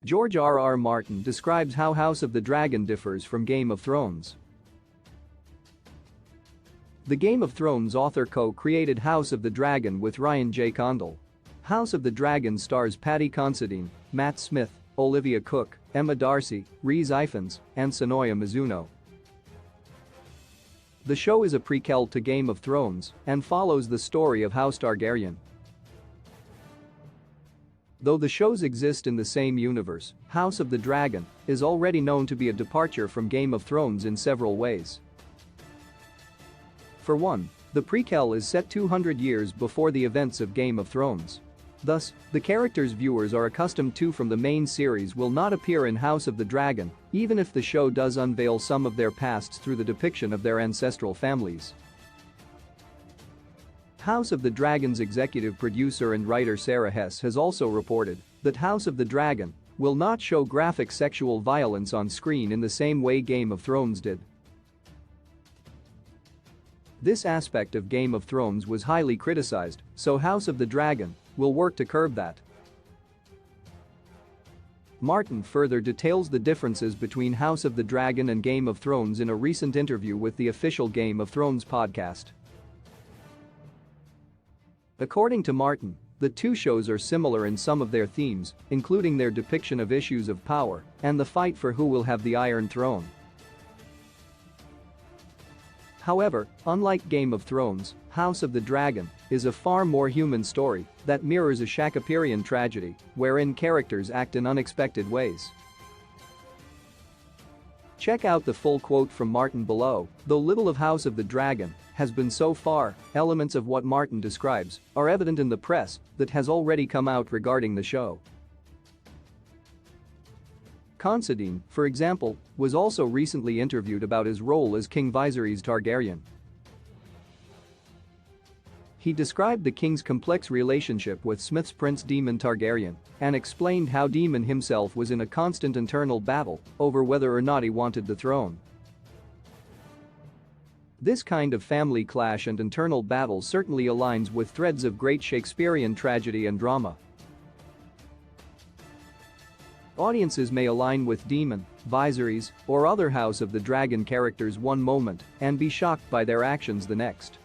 George R. R. Martin describes how House of the Dragon differs from Game of Thrones. The Game of Thrones author co-created House of the Dragon with Ryan J. Condal. House of the Dragon stars Paddy Considine, Matt Smith, Olivia Cook, Emma Darcy, Rhys Ifans, and Sonoya Mizuno. The show is a prequel to Game of Thrones and follows the story of House Targaryen. Though the shows exist in the same universe, House of the Dragon is already known to be a departure from Game of Thrones in several ways. For one, the prequel is set 200 years before the events of Game of Thrones. Thus, the characters viewers are accustomed to from the main series will not appear in House of the Dragon, even if the show does unveil some of their pasts through the depiction of their ancestral families. House of the Dragon's executive producer and writer Sarah Hess has also reported that House of the Dragon will not show graphic sexual violence on screen in the same way Game of Thrones did. This aspect of Game of Thrones was highly criticized, so House of the Dragon will work to curb that. Martin further details the differences between House of the Dragon and Game of Thrones in a recent interview with the official Game of Thrones podcast. According to Martin, the two shows are similar in some of their themes, including their depiction of issues of power and the fight for who will have the Iron Throne. However, unlike Game of Thrones, House of the Dragon is a far more human story that mirrors a Shakespearean tragedy wherein characters act in unexpected ways. Check out the full quote from Martin below. Though little of House of the Dragon has been so far, elements of what Martin describes are evident in the press that has already come out regarding the show. Considine, for example, was also recently interviewed about his role as King Viserys Targaryen. He described the king's complex relationship with Smith's prince Daemon Targaryen and explained how Daemon himself was in a constant internal battle over whether or not he wanted the throne. This kind of family clash and internal battle certainly aligns with threads of great Shakespearean tragedy and drama. Audiences may align with Daemon, Viserys, or other House of the Dragon characters one moment and be shocked by their actions the next.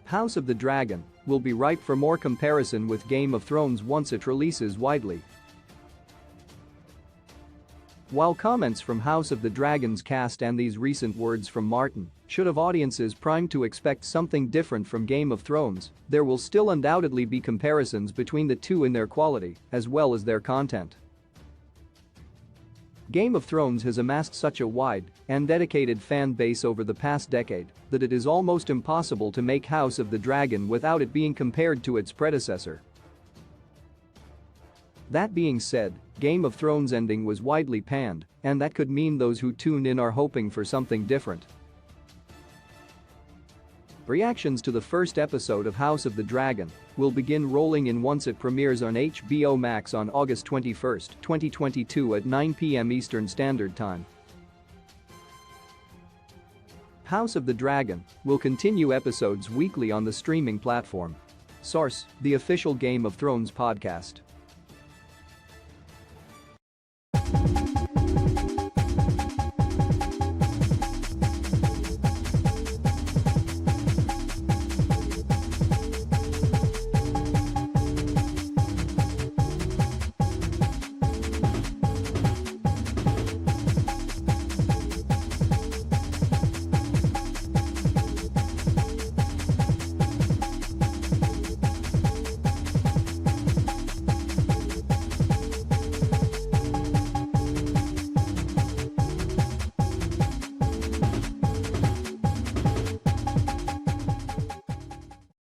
House of the Dragon will be ripe for more comparison with Game of Thrones once it releases widely. While comments from House of the Dragon's cast and these recent words from Martin should have audiences primed to expect something different from Game of Thrones, there will still undoubtedly be comparisons between the two in their quality as well as their content. Game of Thrones has amassed such a wide and dedicated fan base over the past decade that it is almost impossible to make House of the Dragon without it being compared to its predecessor. That being said, Game of Thrones' ending was widely panned, and that could mean those who tune in are hoping for something different. Reactions to the first episode of House of the Dragon will begin rolling in once it premieres on HBO Max on August 21, 2022 at 9 p.m. Eastern Standard Time. House of the Dragon will continue episodes weekly on the streaming platform. Source: The Official Game of Thrones Podcast.